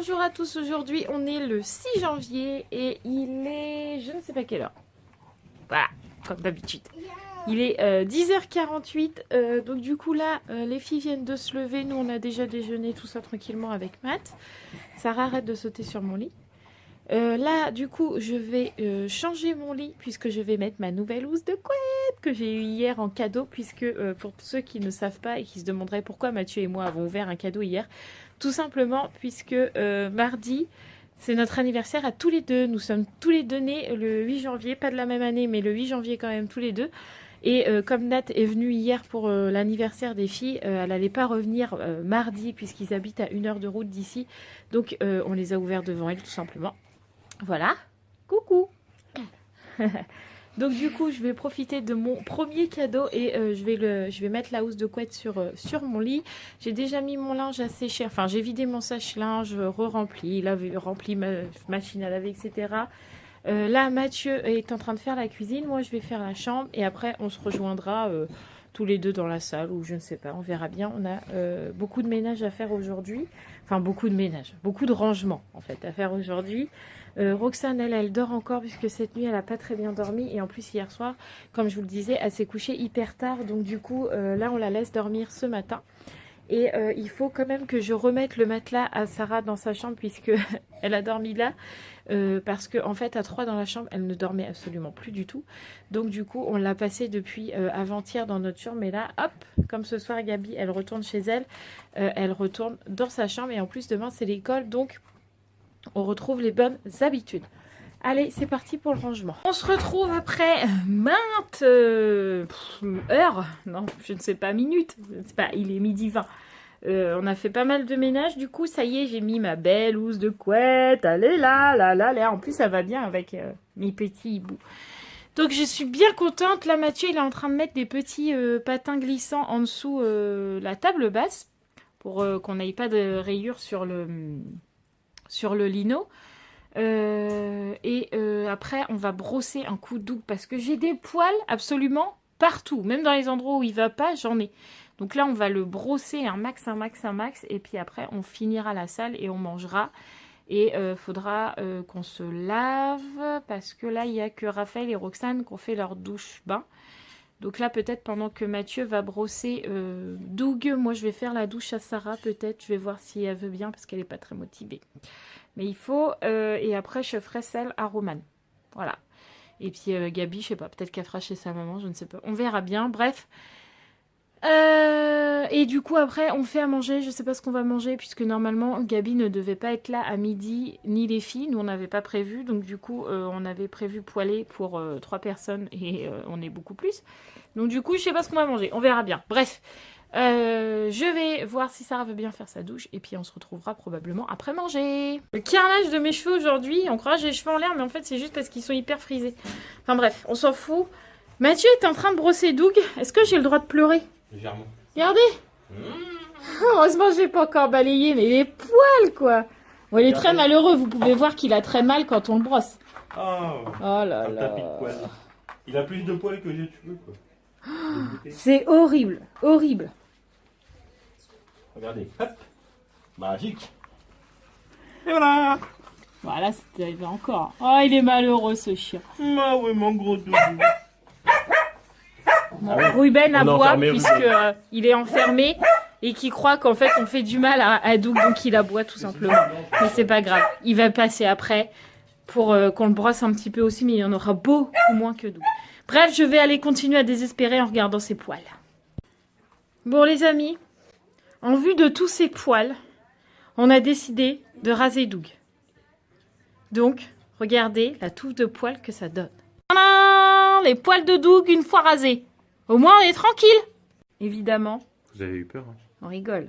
Bonjour à tous, aujourd'hui on est le 6 janvier et il est, je ne sais pas quelle heure, voilà, comme d'habitude. Il est 10h48, donc du coup là, les filles viennent de se lever, nous on a déjà déjeuné tout ça tranquillement avec Matt. Sarah arrête de sauter sur mon lit. Là du coup je vais changer mon lit puisque je vais mettre ma nouvelle housse de couette que j'ai eue hier en cadeau, puisque pour ceux qui ne savent pas et qui se demanderaient pourquoi Mathieu et moi avons ouvert un cadeau hier, tout simplement puisque mardi c'est notre anniversaire à tous les deux. Nous sommes tous les deux nés le 8 janvier, pas de la même année mais le 8 janvier quand même tous les deux. Et comme Nat est venue hier pour l'anniversaire des filles, elle n'allait pas revenir mardi puisqu'ils habitent à 1 heure de route d'ici. Donc on les a ouverts devant elle tout simplement. Voilà, coucou. Donc du coup je vais profiter de mon premier cadeau et je vais mettre la housse de couette sur mon lit. J'ai déjà mis mon linge à sécher, enfin j'ai vidé mon sèche-linge, re-rempli, rempli ma machine à laver, etc. Là Mathieu est en train de faire la cuisine, moi je vais faire la chambre et après on se rejoindra tous les deux dans la salle ou je ne sais pas, on verra bien. On a beaucoup de ménage à faire aujourd'hui, enfin beaucoup de ménage, beaucoup de rangement en fait à faire aujourd'hui. Roxane elle dort encore puisque cette nuit elle n'a pas très bien dormi et en plus hier soir comme je vous le disais elle s'est couchée hyper tard, donc du coup là on la laisse dormir ce matin. Et il faut quand même que je remette le matelas à Sarah dans sa chambre puisque elle a dormi là. Parce qu'en fait à 3 dans la chambre elle ne dormait absolument plus du tout, donc du coup on l'a passé depuis avant-hier dans notre chambre, mais là hop, comme ce soir Gabi elle retourne chez elle, elle retourne dans sa chambre et en plus demain c'est l'école, donc on retrouve les bonnes habitudes. Allez, c'est parti pour le rangement. On se retrouve après maintes heures, non je ne sais pas, minutes, je ne sais pas, il est midi 20. On a fait pas mal de ménage, du coup ça y est, j'ai mis ma belle housse de couette, allez là, en plus ça va bien avec mes petits hiboux. Donc je suis bien contente. Là Mathieu il est en train de mettre des petits patins glissants en dessous la table basse pour qu'on n'aille pas de rayures sur le lino. Après on va brosser un coup de double parce que j'ai des poils absolument partout, même dans les endroits où il va pas j'en ai. Donc là on va le brosser un max et puis après on finira la salle et on mangera. Et faudra qu'on se lave parce que là il n'y a que Raphaël et Roxane qui ont fait leur douche bain. Donc là peut-être pendant que Mathieu va brosser Doug, moi je vais faire la douche à Sarah peut-être. Je vais voir si elle veut bien parce qu'elle n'est pas très motivée. Mais il faut, et après je ferai celle à Romane. Voilà. Et puis Gabi, je sais pas, peut-être qu'elle fera chez sa maman, je ne sais pas. On verra bien, bref. Et du coup après on fait à manger, je sais pas ce qu'on va manger puisque normalement Gabi ne devait pas être là à midi ni les filles, nous on n'avait pas prévu, donc du coup on avait prévu poêler pour 3 personnes et on est beaucoup plus, donc du coup je sais pas ce qu'on va manger, on verra bien, bref. Je vais voir si Sarah veut bien faire sa douche et puis on se retrouvera probablement après manger. Le carnage de mes cheveux aujourd'hui, on croit que j'ai les cheveux en l'air mais en fait c'est juste parce qu'ils sont hyper frisés. Enfin bref, on s'en fout. Mathieu est en train de brosser Doug, est-ce que j'ai le droit de pleurer? Légèrement. Regardez. Heureusement je l'ai pas encore balayé, mais les poils quoi. Bon, il est très malheureux, vous pouvez voir qu'il a très mal quand on le brosse. Oh là un là. tapis de poils. Il a plus de poils que j'ai de cheveux quoi. C'est horrible, horrible. Regardez, hop, magique. Et voilà. Voilà, c'était arrivé encore. Oh, il est malheureux ce chien. Ah ouais, mon gros doudou. Bon, Ruben aboie puisque Ruben. il est enfermé et qui croit qu'en fait on fait du mal à Doug, donc il aboie tout simplement. Mais c'est pas grave, il va passer après pour qu'on le brosse un petit peu aussi, mais il y en aura beaucoup moins que Doug. Bref, je vais aller continuer à désespérer en regardant ses poils. Bon les amis, en vue de tous ces poils, on a décidé de raser Doug. Donc, regardez la touffe de poils que ça donne. Tadam, les poils de Doug une fois rasés. Au moins, on est tranquille. Évidemment, Vous avez eu peur hein? on rigole.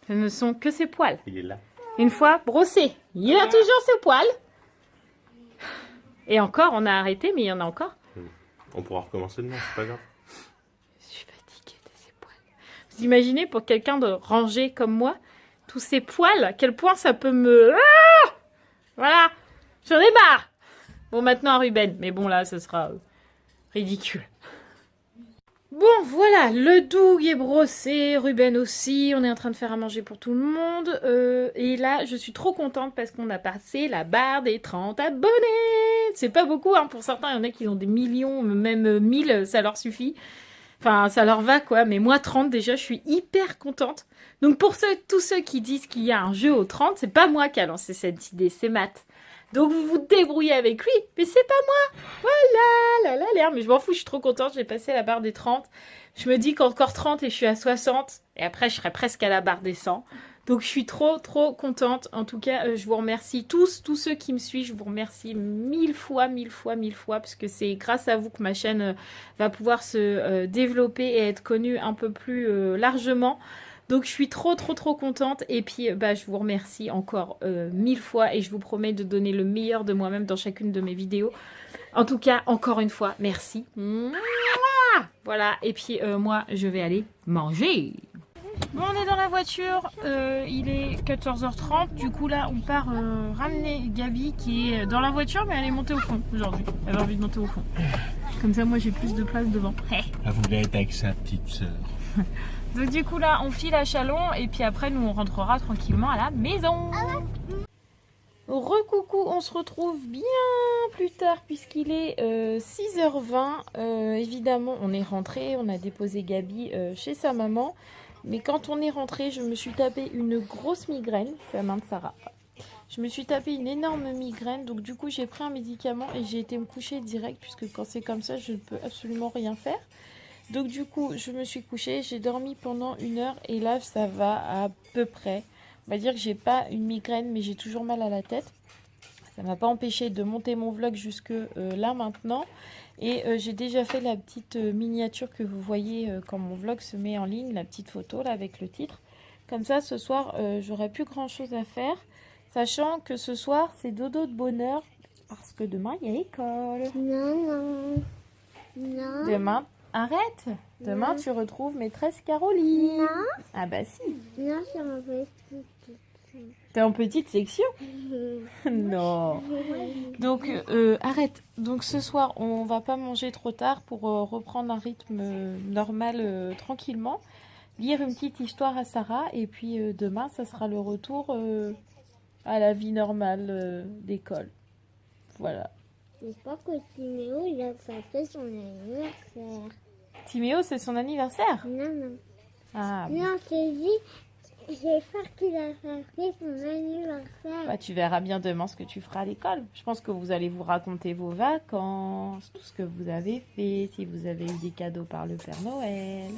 Ce ne sont que ses poils. Il est là. Une fois brossé, il a toujours ses poils. Et encore, on a arrêté, mais il y en a encore. On pourra recommencer demain, c'est pas grave. Je suis fatiguée de ces poils. Vous imaginez pour quelqu'un de rangé comme moi, tous ces poils, à quel point ça peut me... Ah, voilà, j'en ai marre. Bon, maintenant à Ruben, mais bon là, ce sera ridicule. Bon, voilà, le Doug est brossé, Ruben aussi, on est en train de faire à manger pour tout le monde. Et là, je suis trop contente parce qu'on a passé la barre des 30 abonnés. C'est pas beaucoup, hein, pour certains, il y en a qui ont des millions, même 1000, ça leur suffit. Enfin, ça leur va, quoi. Mais moi, 30, déjà, je suis hyper contente. Donc, pour tous ceux qui disent qu'il y a un jeu aux 30, c'est pas moi qui a lancé cette idée, c'est Matt. Donc, vous vous débrouillez avec lui, mais c'est pas moi. Voilà, mais je m'en fous, je suis trop contente, j'ai passé la barre des 30. Je me dis qu'encore 30 et je suis à 60. Et après, je serai presque à la barre des 100. Donc, je suis trop contente. En tout cas, je vous remercie tous ceux qui me suivent. Je vous remercie mille fois, parce que c'est grâce à vous que ma chaîne va pouvoir se développer et être connue un peu plus largement. Donc, je suis trop contente. Et puis, je vous remercie encore 1000 fois. Et je vous promets de donner le meilleur de moi-même dans chacune de mes vidéos. En tout cas, encore une fois, merci. Mouah, voilà. Et puis, moi, je vais aller manger. Bon, on est dans la voiture. Il est 14h30. Du coup, là, on part ramener Gabi qui est dans la voiture, mais elle est montée au fond aujourd'hui. Elle a envie de monter au fond. Comme ça, moi, j'ai plus de place devant. Elle voulait être avec sa petite sœur. Donc du coup là on file à Chalon et puis après nous on rentrera tranquillement à la maison. Recoucou, on se retrouve bien plus tard puisqu'il est 6h20. Évidemment on est rentré, on a déposé Gabi chez sa maman. Mais quand on est rentré, je me suis tapé une grosse migraine, c'est la main de Sarah. Je me suis tapé une énorme migraine, donc du coup j'ai pris un médicament et j'ai été me coucher direct puisque quand c'est comme ça je ne peux absolument rien faire. Donc du coup, je me suis couchée, j'ai dormi pendant 1 heure et là, ça va à peu près. On va dire que j'ai pas une migraine, mais j'ai toujours mal à la tête. Ça m'a pas empêché de monter mon vlog jusque là maintenant. Et j'ai déjà fait la petite miniature que vous voyez quand mon vlog se met en ligne, la petite photo là avec le titre. Comme ça, ce soir, j'aurai plus grand chose à faire. Sachant que ce soir, c'est dodo de bonheur parce que demain, il y a école. Non. Demain... Arrête! Demain, Non. tu retrouves maîtresse Caroline. Non. Ah bah si. Non, c'est ma petite. T'es en petite section? Non. Donc, arrête. Donc, ce soir, on va pas manger trop tard pour reprendre un rythme normal tranquillement. Lire une petite histoire à Sarah. Et puis, demain, ça sera le retour à la vie normale d'école. Voilà. C'est pas que Timéo, il a fêté son anniversaire. Timéo, c'est son anniversaire? Non. Ah, Non, c'est dit, j'ai peur qu'il a fêté son anniversaire. bah, tu verras bien demain ce que tu feras à l'école. Je pense que vous allez vous raconter vos vacances, tout ce que vous avez fait, si vous avez eu des cadeaux par le Père Noël.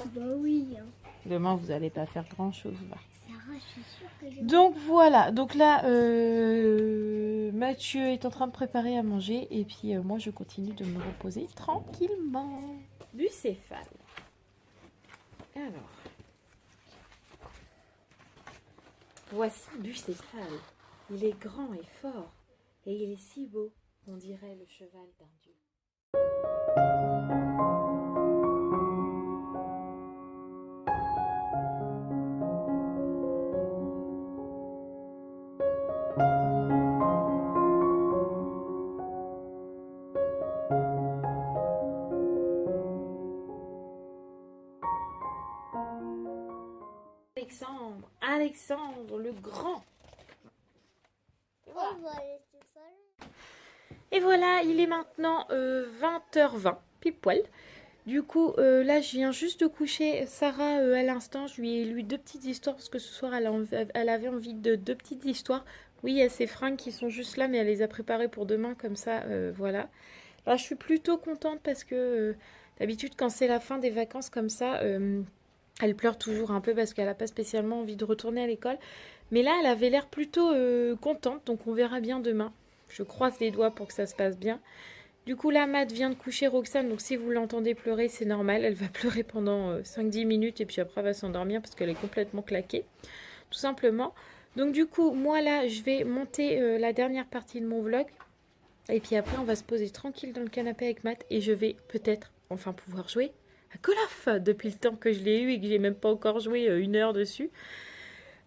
Bah oui. Demain, vous n'allez pas faire grand-chose. Va. Sarah, je suis sûre que j'ai... Donc voilà, donc là, Mathieu est en train de préparer à manger et puis moi, je continue de me reposer tranquillement. Bucéphale. Alors, voici Bucéphale. Il est grand et fort et il est si beau, on dirait le cheval d'un dieu. Alexandre le grand. Et voilà, il est maintenant 20h20, pile poil. Du coup, là, je viens juste de coucher Sarah à l'instant. Je lui ai lu 2 petites histoires parce que ce soir, elle avait envie de 2 petites histoires. Oui, il y a ses fringues qui sont juste là, mais elle les a préparées pour demain, comme ça, voilà. Là, je suis plutôt contente parce que d'habitude, quand c'est la fin des vacances comme ça... elle pleure toujours un peu parce qu'elle n'a pas spécialement envie de retourner à l'école. Mais là, elle avait l'air plutôt contente, donc on verra bien demain. Je croise les doigts pour que ça se passe bien. Du coup, là, Matt vient de coucher Roxane, donc si vous l'entendez pleurer, c'est normal. Elle va pleurer pendant 5-10 minutes et puis après, elle va s'endormir parce qu'elle est complètement claquée, tout simplement. Donc du coup, moi là, je vais monter la dernière partie de mon vlog. Et puis après, on va se poser tranquille dans le canapé avec Matt et je vais peut-être enfin pouvoir jouer à Call of depuis le temps que je l'ai eu et que j'ai même pas encore joué 1 heure dessus.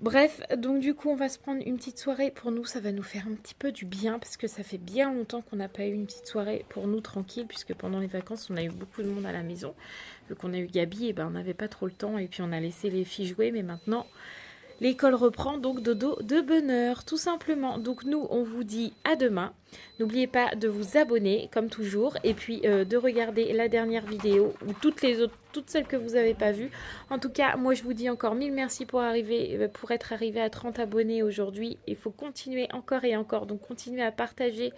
Bref, donc du coup, on va se prendre une petite soirée. Pour nous, ça va nous faire un petit peu du bien parce que ça fait bien longtemps qu'on n'a pas eu une petite soirée pour nous tranquille, puisque pendant les vacances, on a eu beaucoup de monde à la maison. Vu qu'on a eu Gabi, et ben, on n'avait pas trop le temps et puis on a laissé les filles jouer. Mais maintenant, l'école reprend, donc dodo de bonne heure, tout simplement. Donc nous, on vous dit à demain. N'oubliez pas de vous abonner, comme toujours, et puis de regarder la dernière vidéo, ou toutes les autres, toutes celles que vous n'avez pas vues. En tout cas, moi, je vous dis encore mille merci pour être arrivé à 30 abonnés aujourd'hui. Il faut continuer encore et encore, donc continuez à partager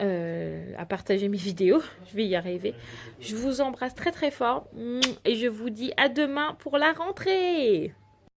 mes vidéos. Je vais y arriver. Je vous embrasse très très fort et je vous dis à demain pour la rentrée.